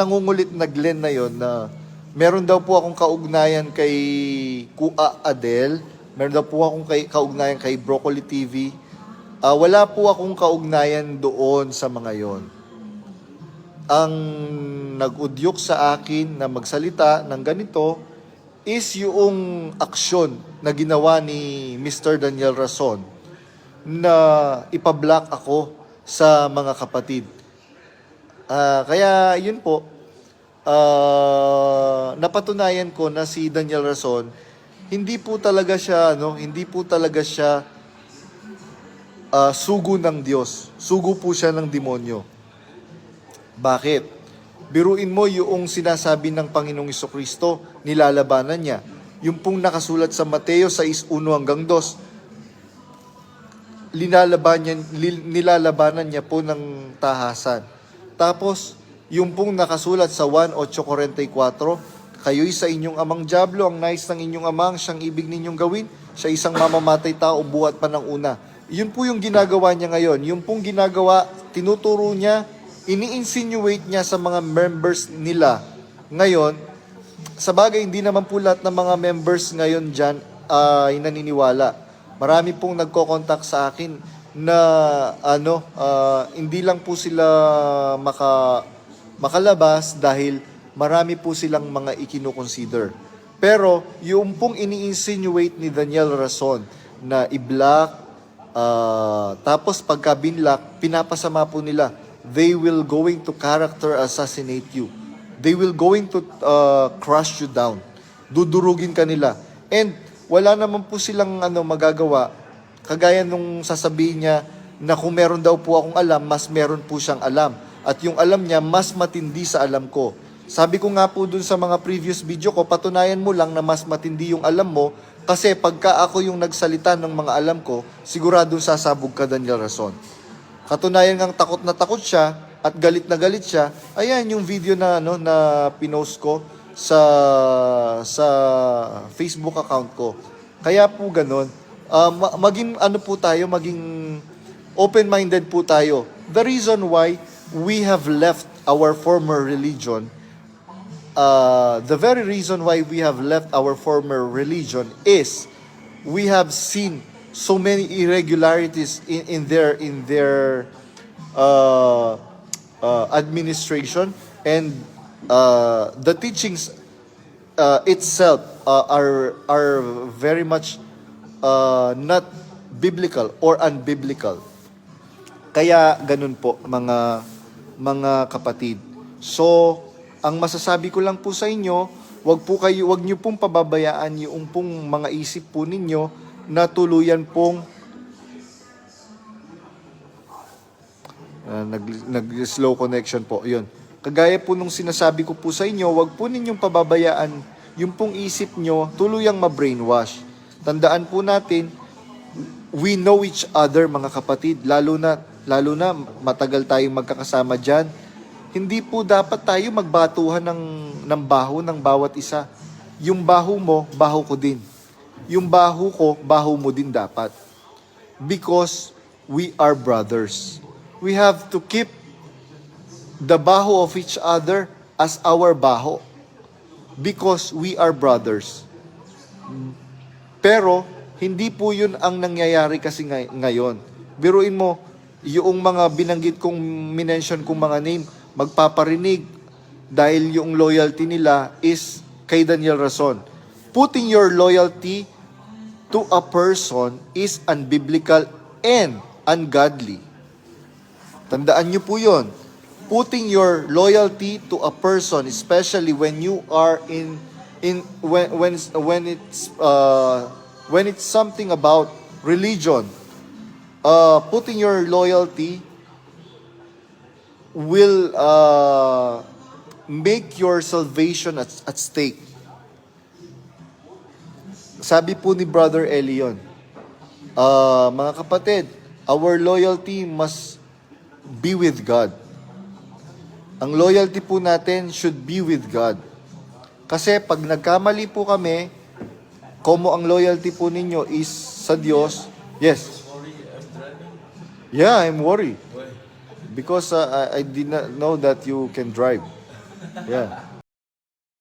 nangungulit na Glenn na yon na meron daw po akong kaugnayan kay Kua Adel, meron daw po akong kaugnayan kay Broccoli TV. Wala po akong kaugnayan doon sa mga yon. Ang nag-udyok sa akin na magsalita ng ganito is yung aksyon na ginawa ni Mr. Daniel Rason na ipablock ako sa mga kapatid. Kaya yun po, napatunayan ko na si Daniel Rason hindi po talaga siya sugo ng Diyos. Sugo po siya ng demonyo. Bakit? Biruin mo yung sinasabi ng Panginoong Jesucristo, nilalabanan niya. Yung pong nakasulat sa Mateo 6:1 hanggang 2, nilalabanan niya po ng tahasan. Tapos, yung pong nakasulat sa 1:8:44, kayo'y sa inyong amang dyablo, ang nais ng inyong amang siyang ibig ninyong gawin, siya isang mamamatay tao buhat pa ng una. Yun po yung ginagawa niya ngayon. Yung pong ginagawa, tinuturo niya, ini-insinuate niya sa mga members nila. Ngayon, sa bagay, hindi naman po lahat ng mga members ngayon dyan ay naniniwala. Marami pong nagko-contact sa akin na hindi lang po sila makalabas dahil marami po silang mga ikinukonsider. Pero yung pong ini-insinuate ni Daniel Rason na i-block, tapos pagka binlock, pinapasama po nila. They will going to character assassinate you. They will going to crush you down. Dudurugin ka nila. And wala naman po silang magagawa. Kagaya nung sasabihin niya na kung meron daw po akong alam, mas meron po siyang alam. At yung alam niya, mas matindi sa alam ko. Sabi ko nga po dun sa mga previous video ko, patunayan mo lang na mas matindi yung alam mo, kasi pagka ako yung nagsalita ng mga alam ko, siguradong sasabog ka, Daniel Rason. Katunayan ngang takot na takot siya at galit na galit siya. Ayan yung video na pinost ko sa Facebook account ko. Kaya po ganun. Maging maging open-minded po tayo. The reason why we have left our former religion, the very reason why we have left our former religion is we have seen so many irregularities in their administration, and the teachings itself are very much not biblical or unbiblical. Kaya ganun po mga kapatid. So, ang masasabi ko lang po sa inyo, wag niyo pong pababayaan yung pong mga isip po ninyo na tuluyan pong nag-slow connection po. Yun. Kagaya po nung sinasabi ko po sa inyo, wag po ninyong pababayaan yung pong isip nyo tuluyang ma-brainwash. Tandaan po natin, we know each other mga kapatid, lalo na matagal tayong magkakasama dyan. Hindi po dapat tayo magbatuhan ng baho ng bawat isa. Yung baho mo, baho ko din. Yung baho ko, baho mo din dapat. Because we are brothers. We have to keep the baho of each other as our baho. Because we are brothers. Pero, hindi po yun ang nangyayari kasi ngayon. Biruin mo, yung mga binanggit kong minention kong mga name, magpaparinig dahil yung loyalty nila is kay Daniel Rason. Putting your loyalty to a person is unbiblical and ungodly. Tandaan niyo po yun. Putting your loyalty to a person, especially when you are when it's something about religion, putting your loyalty will make your salvation at stake. Sabi po ni Brother Elion, mga kapatid, our loyalty must be with God. Ang loyalty po natin should be with God. Kasi pag nagkamali po kami, como ang loyalty po ninyo is sa Diyos, yes. Yeah, I'm worried. Because I did not know that you can drive. Yeah.